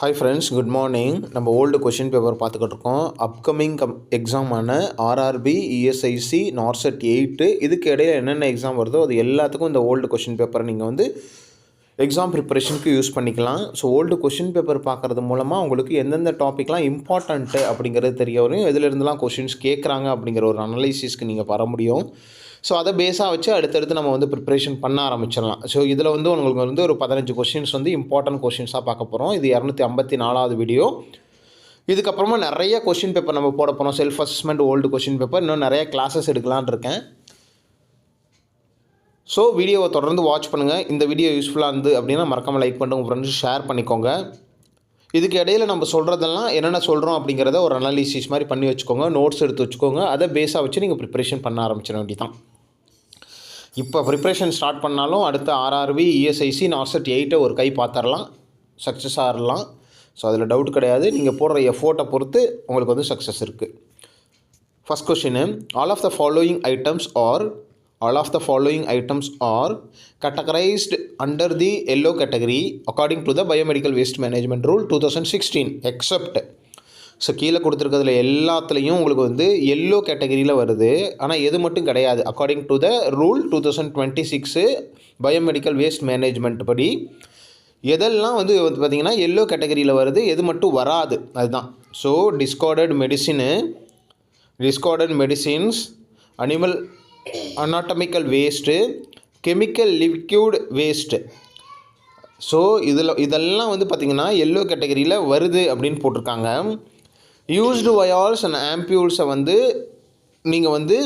Hi friends, good morning. நம்ம old question paper பார்த்துக்கிட்டு இருக்கோம். அப்கமிங் எக்ஸாமான ஆர்ஆர்பி, இஎஸ்ஐசி, நார்செட் 8 இதுக்கு இடையில் என்னென்ன எக்ஸாம் வருதோ அது எல்லாத்துக்கும் இந்த ஓல்டு கொஷின் பேப்பரை நீங்கள் வந்து எக்ஸாம் ப்ரிப்பரேஷனுக்கு யூஸ் பண்ணிக்கலாம். ஸோ ஓல்டு கொஷின் பேப்பர் பார்க்குறது மூலமாக உங்களுக்கு எந்தெந்த டாப்பிக்லாம் இம்பார்ட்டண்ட்டு அப்படிங்கிறது தெரிய வரும், எதுலேருந்துலாம் கொஷின்ஸ் கேட்குறாங்க அப்படிங்கிற ஒரு அனலைசிஸ்க்கு நீங்கள் வர முடியும். ஸோ அதை பேஸாக வச்சு அடுத்தடுத்து நம்ம வந்து ப்ரிப்ரேஷன் பண்ண ஆரம்பிச்சிடலாம். ஸோ இதில் வந்து உங்களுக்கு வந்து ஒரு 15 கொஷின்ஸ் வந்து இம்பார்ட்டன்ட் கொஷின்ஸாக பார்க்க போகிறோம். இது 254வது வீடியோ. இதுக்கப்புறமா நிறைய கொஷின் பேப்பர் நம்ம போட போகிறோம். Self assessment old question paper, இன்னும் நிறைய கிளாஸஸ் எடுக்கலான்னு இருக்கேன். ஸோ வீடியோவை தொடர்ந்து வாட்ச் பண்ணுங்கள். இந்த வீடியோ யூஸ்ஃபுல்லாக இருந்து அப்படின்னா மறக்காமல் லைக் பண்ணுங்கள், உங்கள் ஃப்ரெண்ட்ஸ் ஷேர் பண்ணிக்கோங்க. இதுக்கு இடையில் நம்ம சொல்கிறதெல்லாம் என்னென்ன சொல்கிறோம் அப்படிங்கிறத ஒரு அனாலிசிஸ் மாதிரி பண்ணி வச்சுக்கோங்க, நோட்ஸ் எடுத்து வச்சுக்கோங்க. அதை பேஸாக வச்சு நீங்கள் ப்ரிப்ரேஷன் பண்ண ஆரம்பிச்சிட வேண்டியதான். இப்போ ப்ரிப்ரேஷன் ஸ்டார்ட் பண்ணாலும் அடுத்த ஆர்ஆர்பி, இஎஸ்ஐசி, நார்செட் 8 ஒரு கை பார்த்துடலாம், சக்ஸஸ் ஆகலாம். ஸோ அதில் டவுட் கிடையாது. நீங்கள் போடுற எஃபோர்ட்டை பொறுத்து உங்களுக்கு வந்து சக்ஸஸ் இருக்குது. First question, all of the following items are categorized under the yellow category according to the biomedical waste management rule 2016 except. So கீழே கொடுத்துருக்கிறதுல எல்லாத்துலேயும் உங்களுக்கு வந்து எல்லோ கேட்டகரியில் வருது, ஆனால் எது மட்டும் கிடையாது. According to the rule 2026 biomedical waste management படி எதெல்லாம் வந்து பார்த்திங்கன்னா எல்லோ கேட்டகரியில் வருது, எது மட்டும் வராது அதுதான். So discarded medicines, animal anatomical waste, chemical liquid waste. So இதெல்லாம் வந்து பார்த்திங்கன்னா எல்லோ கேட்டகரியில் வருது அப்படின்னு போட்டிருக்காங்க. யூஸ்டு வயால்ஸ் அண்ட் ஆம்பியூல்ஸை வந்து நீங்கள் வந்து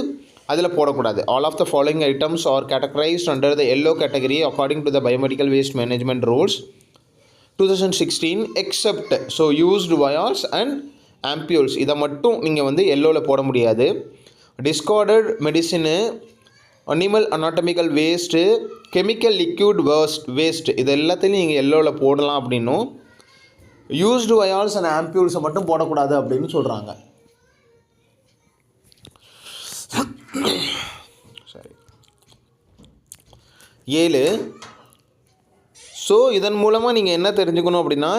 அதில் போடக்கூடாது. All of the following items are categorised under the yellow category according to the biomedical waste management rules 2016 except. So used vials and ampoules இதை மட்டும் நீங்கள் வந்து எல்லோவில் போட முடியாது. Discarded medicine, animal anatomical waste, chemical liquid waste இது எல்லாத்தையும் நீங்கள் எல்லோவில் போடலாம் அப்படின்னும், யூஸ்டு வயால்ஸ் அண்ட் ஆம்பியூல்ஸை மட்டும் போடக்கூடாது அப்படின்னு சொல்கிறாங்க. சரி 7. ஸோ இதன் மூலமாக நீங்கள் என்ன தெரிஞ்சுக்கணும் அப்படின்னா,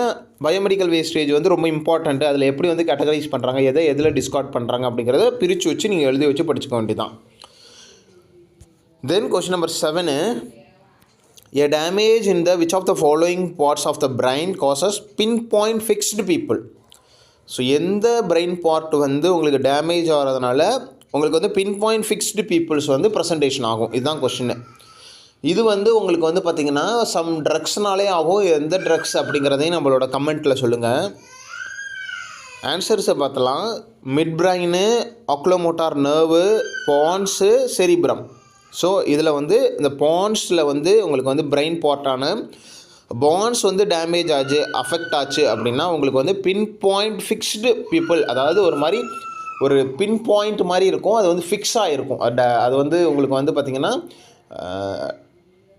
பயோமெடிக்கல் வேஸ்டேஜ் வந்து ரொம்ப இம்பார்ட்டண்ட்டு. அதில் எப்படி வந்து கேட்டகரைஸ் பண்ணுறாங்க, எதில் டிஸ்கார்ட் பண்ணுறாங்க அப்படிங்கிறத பிரித்து வச்சு நீங்கள் எழுதி வச்சு படிச்சுக்க வேண்டியதான். Then question number 7, a damage in the which of the following parts of the brain causes pinpoint fixed people. So எந்த பிரெயின் பார்ட் வந்து உங்களுக்கு டேமேஜ் ஆகிறதுனால உங்களுக்கு வந்து பின்பாயிண்ட் ஃபிக்ஸ்டு பீப்புள்ஸ் வந்து ப்ரெசன்டேஷன் ஆகும். இதுதான் கொஷின். இது வந்து உங்களுக்கு வந்து பார்த்திங்கன்னா சம் ட்ரக்ஸ்னாலே ஆகும். எந்த ட்ரக்ஸ் அப்படிங்கிறதையும் நம்மளோட கமெண்ட்டில் சொல்லுங்கள். ஆன்சர்ஸை பார்த்தலாம். Mid brain, oculomotor nerve, pons, cerebrum. So இதில் வந்து இந்த பான்ஸில் வந்து உங்களுக்கு வந்து பிரெயின் பார்ட்டான பான்ஸ் வந்து டேமேஜ் ஆச்சு, அஃபெக்ட் ஆச்சு அப்படின்னா உங்களுக்கு வந்து பின் பாயிண்ட் ஃபிக்ஸ்டு பீப்புள், அதாவது ஒரு மாதிரி ஒரு பின் பாயிண்ட் மாதிரி இருக்கும், அது வந்து ஃபிக்ஸாக இருக்கும். அது வந்து உங்களுக்கு வந்து பார்த்திங்கன்னா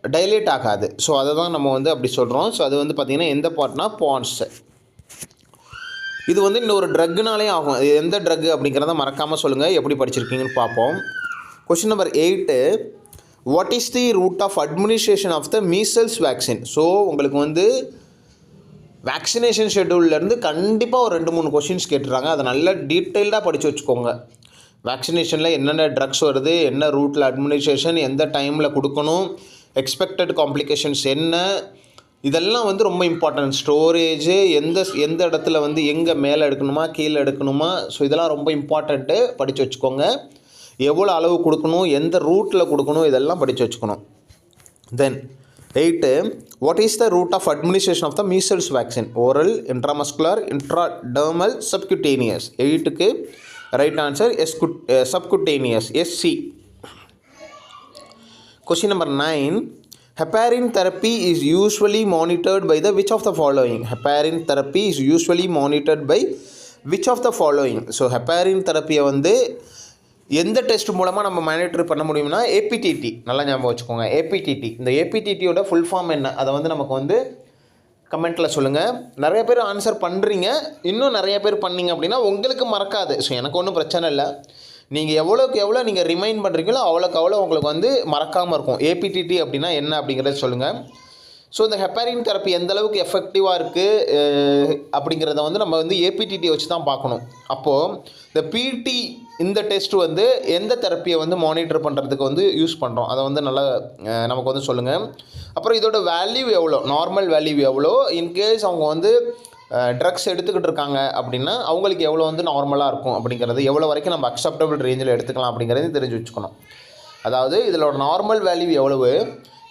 டைலேட் ஆகாது. ஸோ அதை தான் நம்ம வந்து அப்படி சொல்கிறோம். ஸோ அது வந்து பார்த்திங்கன்னா எந்த பார்ட்னா பான்ஸு. இது வந்து இன்னொரு ட்ரக்குனாலே ஆகும். அது எந்த ட்ரக் அப்படிங்கிறத மறக்காமல் சொல்லுங்கள், எப்படி படிச்சிருக்கீங்கன்னு பார்ப்போம். Question number 8, what is the route of administration of the measles vaccine. So உங்களுக்கு வந்து வேக்சினேஷன் ஷெட்யூல்லேருந்து கண்டிப்பாக ஒரு 2-3 கொஷின்ஸ் கேட்டுறாங்க. அதை நல்லா டீட்டெயில்டாக படித்து வச்சுக்கோங்க. வேக்சினேஷனில் என்னென்ன ட்ரக்ஸ் வருது, என்ன ரூட்டில் அட்மினிஸ்ட்ரேஷன், எந்த டைமில் கொடுக்கணும், எக்ஸ்பெக்டட் காம்ப்ளிகேஷன்ஸ் என்ன, இதெல்லாம் வந்து ரொம்ப இம்பார்ட்டன்ட். ஸ்டோரேஜு எந்த இடத்துல வந்து எங்கே மேலே எடுக்கணுமா கீழே எடுக்கணுமா, ஸோ இதெல்லாம் ரொம்ப இம்பார்ட்டண்ட்டு, படித்து வச்சுக்கோங்க. எவ்வளோ அளவு கொடுக்கணும், எந்த ரூட்டில் கொடுக்கணும், இதெல்லாம் படித்து வச்சுக்கணும். Then 8, what is the route of administration of the measles vaccine. Oral, intramuscular, intradermal, subcutaneous. 8க்கு right answer subcutaneous, SC. Question number 9, heparin therapy is usually monitored by the which of the following. Heparin therapy is usually monitored by which of the following. So heparin தெரப்பியை வந்து எந்த test மூலமாக நம்ம monitor பண்ண முடியும்னா APTT. நல்லா ஞாபகம் வச்சுக்கோங்க, APTT. இந்த APTTயோட ஃபுல் ஃபார்ம் என்ன, அதை வந்து நமக்கு வந்து கமெண்ட்டில் சொல்லுங்கள். நிறைய பேர் ஆன்சர் பண்ணுறீங்க, இன்னும் நிறைய பேர் பண்ணிங்க அப்படின்னா உங்களுக்கு மறக்காது. ஸோ எனக்கு ஒன்றும் பிரச்சனை இல்லை. நீங்கள் எவ்வளோக்கு எவ்வளோ நீங்கள் ரிமைண்ட் பண்ணுறீங்களோ அவ்வளோக்கு அவ்வளோ உங்களுக்கு வந்து மறக்காமல் இருக்கும். APTT அப்படின்னா என்ன அப்படிங்கிறத சொல்லுங்கள். ஸோ இந்த ஹெப்பாரின் தெரப்பி எந்த அளவுக்கு எஃபெக்டிவாக இருக்குது அப்படிங்கிறத வந்து நம்ம வந்து ஏபிடிடியை வச்சு தான் பார்க்கணும். அப்போது இந்த பிடி இந்த டெஸ்ட் வந்து எந்த தெரப்பியை வந்து மானிட்டர் பண்ணுறதுக்கு வந்து யூஸ் பண்ணுறோம் அதை வந்து நல்லா நமக்கு வந்து சொல்லுங்கள். அப்புறம் இதோட வேல்யூ எவ்வளோ, நார்மல் வேல்யூ எவ்வளோ, இன்கேஸ் அவங்க வந்து ட்ரக்ஸ் எடுத்துக்கிட்டு இருக்காங்க அப்படின்னா அவங்களுக்கு எவ்வளோ வந்து நார்மலாக இருக்கும் அப்படிங்கிறது, எவ்வளோ வரைக்கும் நம்ம அக்செப்டபிள் ரேஞ்சில் எடுத்துக்கலாம் அப்படிங்கிறதையும் தெரிஞ்சு வச்சுக்கணும். அதாவது இதிலோட நார்மல் வேல்யூ எவ்வளவு,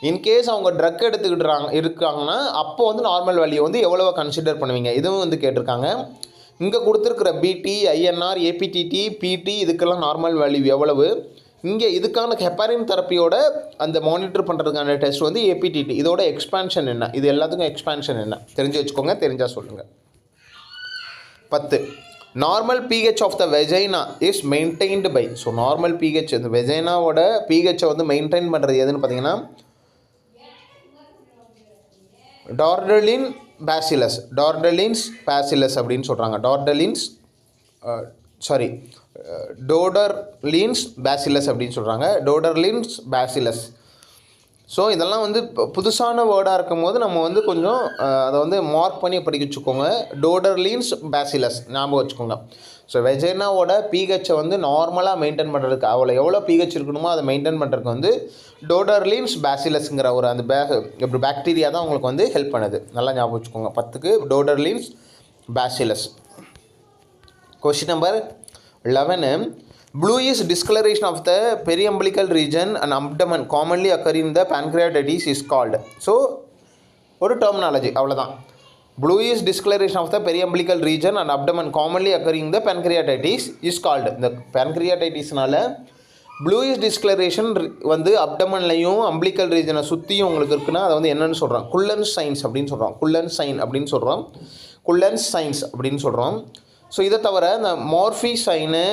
இன்கேஸ் அவங்க ட்ரக் எடுத்துக்கிட்டு இருக்காங்கன்னா அப்போ வந்து நார்மல் வேல்யூ வந்து எவ்வளோ கன்சிடர் பண்ணுவீங்க, இதுவும் வந்து கேட்டிருக்காங்க. இங்கே கொடுத்துருக்குற பிடி, ஐஎன்ஆர், ஏபிடிடி, பிடி இதுக்கெல்லாம் நார்மல் வேல்யூ எவ்வளவு, இங்கே இதுக்கான ஹெப்பாரின் தெரப்பியோட அந்த மானிட்டர் பண்ணுறதுக்கான டெஸ்ட் வந்து ஏபிடிடி, இதோட எக்ஸ்பான்ஷன் என்ன, இது எல்லாத்துக்கும் எக்ஸ்பான்ஷன் என்ன தெரிஞ்சு வச்சுக்கோங்க, தெரிஞ்சால் சொல்லுங்கள். 10 normal pH of the vagina is maintained by. So normal pH இந்த வெஜைனாவோட பிஹெச்சை வந்து மெயின்டைன் பண்ணுறது எதுன்னு பார்த்தீங்கன்னா டார்டலின் பேசிலஸ், டார்டலின்ஸ் பேசிலஸ் அப்படின்னு சொல்கிறாங்க. டோடர்லின்ஸ் பேசிலஸ் அப்படின்னு சொல்கிறாங்க, டோடர்லின்ஸ் பேசிலஸ். ஸோ இதெல்லாம் வந்து புதுசான வேர்டாக இருக்கும் போது நம்ம வந்து கொஞ்சம் அதை வந்து மார்க் பண்ணி படிக்க வச்சுக்கோங்க. டோடர்லின்ஸ் பேசிலஸ் ஞாபகம் வச்சுக்கோங்க. ஸோ வெஜைனாவோட பிஹெச்சை வந்து நார்மலாக மெயின்டைன் பண்ணுறதுக்கு அவ்வளோ எவ்வளோ பிஹெச் இருக்கணுமோ அதை மெயின்டைன் பண்ணுறதுக்கு வந்து டோடர்லின்ஸ் பேசிலஸ்ங்கிற ஒரு அந்த இப்படி பாக்டீரியா தான் உங்களுக்கு வந்து ஹெல்ப் பண்ணுது. நல்லா ஞாபகம் வச்சுக்கோங்க. 10க்கு Doderlein's bacillus. Question number 11 bluish discoloration of the periumbilical region and abdomen commonly occur in the pancreatitis is called. So ஒரு டெர்மினாலஜி அவ்வளோதான். bluish discoloration of the periumbilical region and abdomen commonly occurring in the pancreatitis is called. இந்த pancreatitisனால bluish discoloration வந்து அப்டமன்லையும் umbilical ரீஜனை சுற்றியும் உங்களுக்கு இருக்குன்னா அதை வந்து என்னென்னு சொல்கிறோம், குல்லன்ஸ் சைன்ஸ் அப்படின்னு சொல்கிறோம். குல்லன்ஸ் சைன்ஸ் அப்படின்னு சொல்கிறோம். ஸோ இதை தவிர இந்த Murphy sign,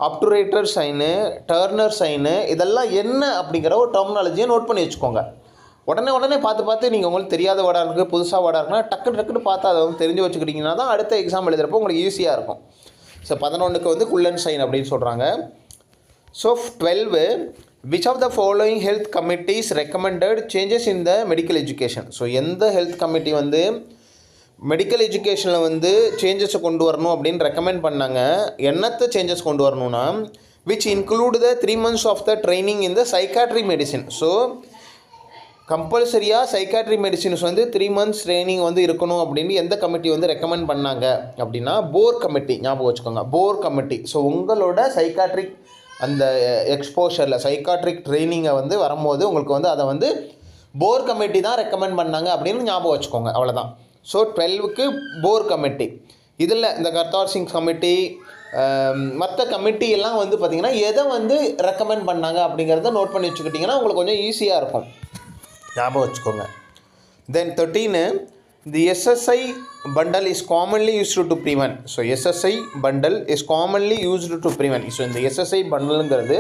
obturator sign, Turner sign இதெல்லாம் என்ன அப்படிங்கிற ஒரு டெர்மினாலஜியை நோட் பண்ணி வச்சுக்கோங்க. உடனே பார்த்து நீங்கள் உங்களுக்கு தெரியாத வேர்டாக இருக்குது, புதுசாக வேர்டாக இருக்குன்னா டக்குன்னு பார்த்து அதை வந்து தெரிஞ்சு வச்சுக்கிட்டிங்கன்னா தான் அடுத்த எக்ஸாம் எழுதுகிறப்போ உங்களுக்கு ஈஸியாக இருக்கும். ஸோ 11க்கு வந்து குல்லன் சைன் அப்படின்னு சொல்கிறாங்க. So 12 which of the following health committees recommended changes in the medical education. So எந்த ஹெல்த் கமிட்டி வந்து மெடிக்கல் எஜுகேஷனில் வந்து சேஞ்சஸை கொண்டு வரணும் அப்படின்னு ரெக்கமெண்ட் பண்ணாங்க. என்னத்தை சேஞ்சஸ் கொண்டு வரணும்னா which include the 3 months of the training in the psychiatry medicine. So கம்பல்சரியாக சைக்காட்ரி மெடிசின்ஸ் வந்து 3 months ட்ரைனிங் வந்து இருக்கணும் அப்படின்னு எந்த கமிட்டி வந்து ரெக்கமெண்ட் பண்ணாங்க அப்படின்னா போர் கமிட்டி. ஞாபகம் வச்சுக்கோங்க, போர் கமிட்டி. ஸோ உங்களோட சைக்காட்ரிக் அந்த எக்ஸ்போஷரில் சைக்காட்ரிக் ட்ரைனிங்கை வந்து வரும்போது உங்களுக்கு வந்து அதை வந்து போர் கமிட்டி தான் ரெக்கமெண்ட் பண்ணாங்க அப்படின்னு ஞாபகம் வச்சுக்கோங்க. அவ்வளோதான். ஸோ 12க்கு போர் கமிட்டி. இதில் இந்த கர்தார் சிங் கமிட்டி மற்ற கமிட்டி எல்லாம் வந்து பார்த்திங்கன்னா எதை வந்து ரெக்கமெண்ட் பண்ணாங்க அப்படிங்கிறத நோட் பண்ணி வச்சுக்கிட்டிங்கன்னா உங்களுக்கு கொஞ்சம் ஈஸியாக இருக்கும், ஞாபகம் வச்சுக்கோங்க. Then 13 the SSI bundle is commonly used to prevent. So SSI bundle is commonly used to prevent. So இந்த SSI bundleங்கிறது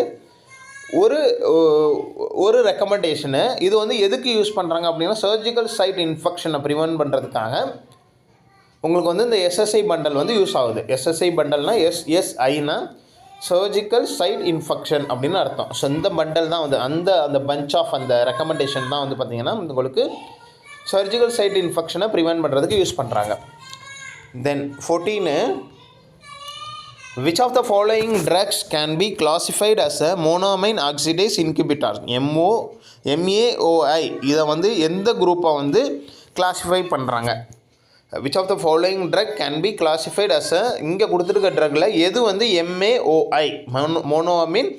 ஒரு ரெக்கமெண்டேஷனு. இது வந்து எதுக்கு யூஸ் பண்ணுறாங்க அப்படின்னா சர்ஜிக்கல் சைட் இன்ஃபெக்ஷனை ப்ரிவென்ட் பண்ணுறதுக்காக உங்களுக்கு வந்து இந்த SSI bundle வந்து யூஸ் ஆகுது. SSI bundleனா SSIனா சர்ஜிக்கல் சைட் இன்ஃபெக்ஷன் அப்படின்னு அர்த்தம். ஸோ இந்த பண்டல் தான் வந்து அந்த பஞ்ச் ஆஃப் அந்த ரெக்கமெண்டேஷன் தான் வந்து பார்த்திங்கன்னா உங்களுக்கு சர்ஜிக்கல் சைட் இன்ஃபெக்ஷனை ப்ரிவென்ட் பண்ணுறதுக்கு யூஸ் பண்ணுறாங்க. தென் 14 which of the following drugs can be classified as a monoamine oxidase inhibitor. MAOI இதை வந்து எந்த குரூப்பை வந்து கிளாஸிஃபை பண்ணுறாங்க? which of the following drug can be classified as a இங்கே கொடுத்துருக்க ட்ரக்கில் எது வந்து MAOI monoamine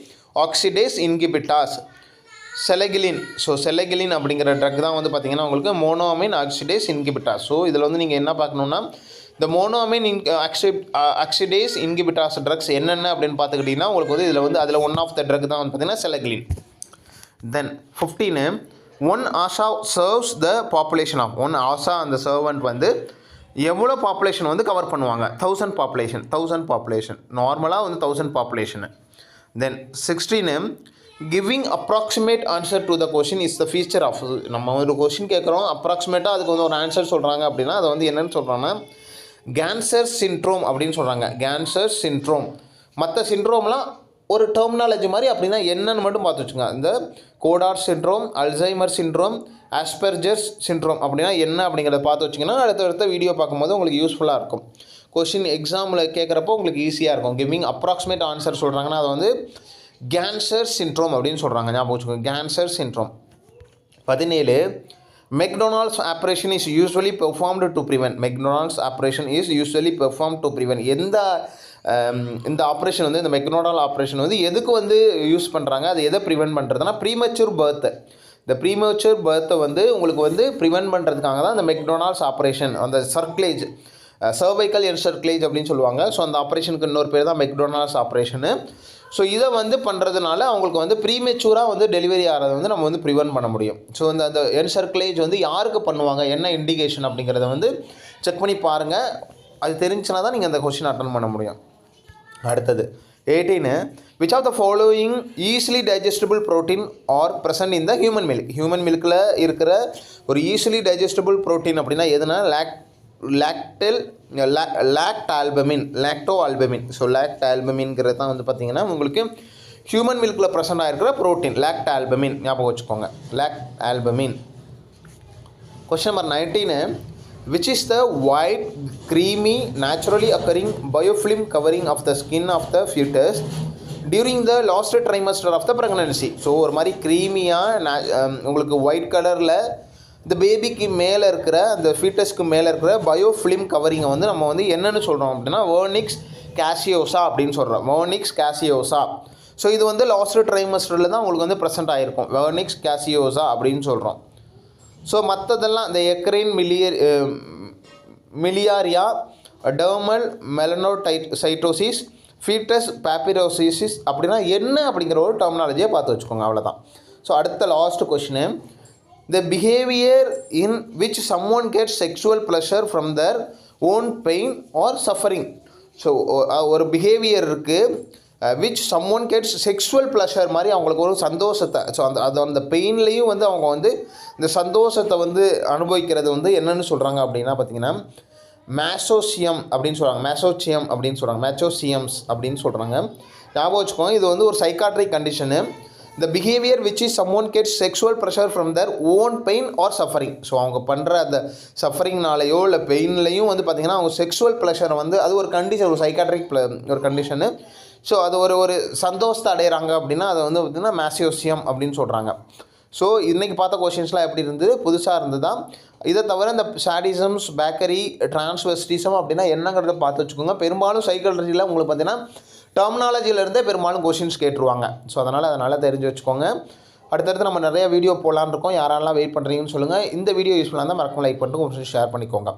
oxidase inhibitors. Selegiline. So selegiline அப்படிங்கிற ட்ரக் தான் வந்து பார்த்திங்கன்னா உங்களுக்கு மோனோஅமைன் ஆக்சிடேஸ் இன்ஹிபிட்டார். ஸோ இதில் வந்து நீங்கள் என்ன பார்க்கணுன்னா இந்த மோனோஅமைன் ஆக்சிடேஸ் இன்ஹிபிட்டார்ஸ் ட்ரக்ஸ் என்னென்ன அப்படின்னு பார்த்துக்கிட்டிங்கன்னா உங்களுக்கு வந்து இதில் வந்து அதில் ஒன் ஆஃப் த ட்ரக் தான் வந்து பார்த்திங்கன்னா selegiline. Then 15 one ASHA serves the population of one ASHA அந்த சர்வெண்ட் வந்து எவ்வளோ பாப்புலேஷன் வந்து கவர் பண்ணுவாங்க? 1000 பாப்புலேஷன் நார்மலாக வந்து 1000 population. Then 16 giving approximate answer to the question is the feature of. நம்ம ஒரு கொஷின் கேட்குறோம், அப்ராக்சிமேட்டாக அதுக்கு வந்து ஒரு ஆன்சர் சொல்கிறாங்க அப்படின்னா அதை வந்து என்னென்னு சொல்கிறாங்கன்னா கேன்சர் சிண்ட்ரோம் அப்படின்னு சொல்கிறாங்க. Cancer syndrome. மற்ற சிண்ட்ரோம்லாம் ஒரு டெர்மினாலஜி மாதிரி அப்படின்னா என்னன்னு மட்டும் பார்த்து வச்சுங்க. இந்த Cotard syndrome, Alzheimer syndrome, Asperger's syndrome அப்படின்னா என்ன அப்படிங்கிறத பார்த்து வச்சிங்கன்னா அடுத்த வீடியோ பார்க்கும்போது உங்களுக்கு யூஸ்ஃபுல்லாக இருக்கும். கொஷின் எக்ஸாமில் கேட்குறப்போ உங்களுக்கு ஈஸியாக இருக்கும். கிவிங் அப்ராக்சிமேட் ஆன்சர் சொல்கிறாங்கன்னா அதை வந்து கேன்சர் சிண்ட்ரோம் அப்படின்னு சொல்கிறாங்க. ஞாபகம் வச்சுக்கோங்க, cancer syndrome. 17 McDonald's operation is usually performed to prevent. McDonald's operation is usually perform to prevent. இந்த ஆப்ரேஷன் வந்து இந்த மெக்டொனால்ட் ஆப்ரேஷன் வந்து எதுக்கு வந்து யூஸ் பண்ணுறாங்க, அது எதை ப்ரிவென்ட் பண்ணுறதுனா ப்ரீமெச்சூர் பர்த்து. இந்த ப்ரீமெச்சூர் பர்த்தை வந்து உங்களுக்கு வந்து ப்ரிவென்ட் பண்ணுறதுக்காக தான் இந்த மெக்டொனால்ட்ஸ் ஆப்ரேஷன். அந்த சர்க்லேஜ், சர்வைக்கல் என்சர்க்லேஜ் அப்படின்னு சொல்லுவாங்க. ஸோ அந்த ஆப்ரேஷனுக்கு இன்னொரு பேர் தான் மெக்டொனால்ட்ஸ் ஆப்ரேஷனு. ஸோ இதை வந்து பண்ணுறதுனால அவங்களுக்கு வந்து ப்ரீமெச்சூராக வந்து டெலிவரி ஆகிறத வந்து நம்ம வந்து ப்ரிவென்ட் பண்ண முடியும். ஸோ அந்த என்சர்க்லேஜ் வந்து யாருக்கு பண்ணுவாங்க, என்ன இண்டிகேஷன் அப்படிங்கிறத வந்து செக் பண்ணி பாருங்கள். அது தெரிஞ்சுனா தான் நீங்கள் அந்த கொஸ்டின் அட்டன் பண்ண முடியும். அடுத்தது 18 which of the following easily digestible protein are present in the human milk. Human மில்கில் இருக்கிற ஒரு ஈஸிலி டைஜஸ்டபிள் ப்ரோட்டீன் அப்படின்னா எதுனா லாக்டோ ஆல்பமின். ஸோ லாக்ட் ஆல்பமின்ங்கிறது தான் வந்து பார்த்திங்கன்னா உங்களுக்கு ஹியூமன் மில்கில் ப்ரெசென்ட் ஆகிருக்கிற ப்ரோட்டீன் லாக்ட் ஆல்பமின். ஞாபகம் வச்சுக்கோங்க, lactalbumin. Question number 19 which is the white creamy naturally occurring biofilm covering of the skin of the fetus during the last trimester of the pregnancy. So ஒரு மாதிரி க்ரீமியாக உங்களுக்கு white கலரில் இந்த பேபிக்கு மேலே இருக்கிற அந்த ஃபீட்டஸ்க்கு மேலே இருக்கிற பயோஃபிலிம் கவரிங்கை வந்து நம்ம வந்து என்னென்னு சொல்கிறோம் அப்படின்னா வெர்னிக்ஸ் கேசியோசா அப்படின்னு சொல்கிறோம். Vernix caseosa. ஸோ இது வந்து லாஸ்ட் ட்ரைமஸ்டரில் தான் உங்களுக்கு வந்து ப்ரெசென்ட் ஆகிருக்கும். வெர்னிக்ஸ் கேசியோசா அப்படின்னு சொல்கிறோம். ஸோ மற்றதெல்லாம் இந்த எக்ரைன் மிலியாரியா, டெர்மல் மெலனோசைட்டோசிஸ், ஃபீட்டஸ் பேப்பிரோசிஸ் அப்படின்னா என்ன அப்படிங்கிற ஒரு டெர்மினாலஜியை பார்த்து வச்சுக்கோங்க. அவ்வளோதான். ஸோ அடுத்த last question, the behavior in which someone gets sexual pleasure from their own pain or suffering. So ஒரு பிஹேவியர் இருக்குது which someone gets sexual pleasure மாதிரி அவங்களுக்கு ஒரு சந்தோஷத்தை, ஸோ அந்த பெயின்லேயும் வந்து அவங்க வந்து இந்த சந்தோஷத்தை வந்து அனுபவிக்கிறது வந்து என்னென்னு சொல்கிறாங்க அப்படின்னா பார்த்தீங்கன்னா மேசோசியம் அப்படின்னு சொல்கிறாங்க. மேசோசியம் அப்படின்னு சொல்கிறாங்க. மேசோசியம்ஸ் அப்படின்னு சொல்கிறாங்க. ஞாபகம் வச்சுக்கோங்க, இது வந்து ஒரு psychiatric condition. the behavior which is someone gets sexual pressure from their own pain or suffering. So அவங்க பண்ணுற அந்த சஃபரிங்னாலேயோ இல்லை பெயின்லேயும் வந்து பார்த்திங்கன்னா அவங்க செக்ஷுவல் ப்ளஷரை வந்து அது ஒரு கண்டிஷன், ஒரு சைக்காட்ரிக் ஒரு கண்டிஷனு. ஸோ அது ஒரு சந்தோஷத்தை அடைகிறாங்க அப்படின்னா அதை வந்து பார்த்திங்கன்னா மேசோசியம் அப்படின்னு சொல்கிறாங்க. ஸோ இன்றைக்கி பார்த்த கொஷின்ஸ்லாம் எப்படி இருந்தது, புதுசாக இருந்தது தான். இதை தவிர இந்த சாடிசம்ஸ், பேக்கரி, டிரான்ஸ்வெஸ்டிசம் அப்படின்னா என்னங்கிறத பார்த்து வச்சுக்கோங்க. பெரும்பாலும் சைக்காலஜியில் உங்களுக்கு பார்த்திங்கன்னா டெர்மினாலஜியிலேருந்தே பெரும்பாலும் கொஷின்ஸ் கேட்டுருவாங்க. ஸோ அதனால் தெரிஞ்சு வச்சுக்கோங்க. அடுத்தடுத்து நம்ம நிறையா வீடியோ போடலான்னு இருக்கோம். யாரெல்லாம் வெயிட் பண்ணுறீங்கன்னு சொல்லுங்கள். இந்த வீடியோ யூஸ்ஃபுல்லாக இருந்தால் மறக்காம லைக் பண்ணிட்டு கொஞ்சம் ஷேர் பண்ணிக்கோங்க.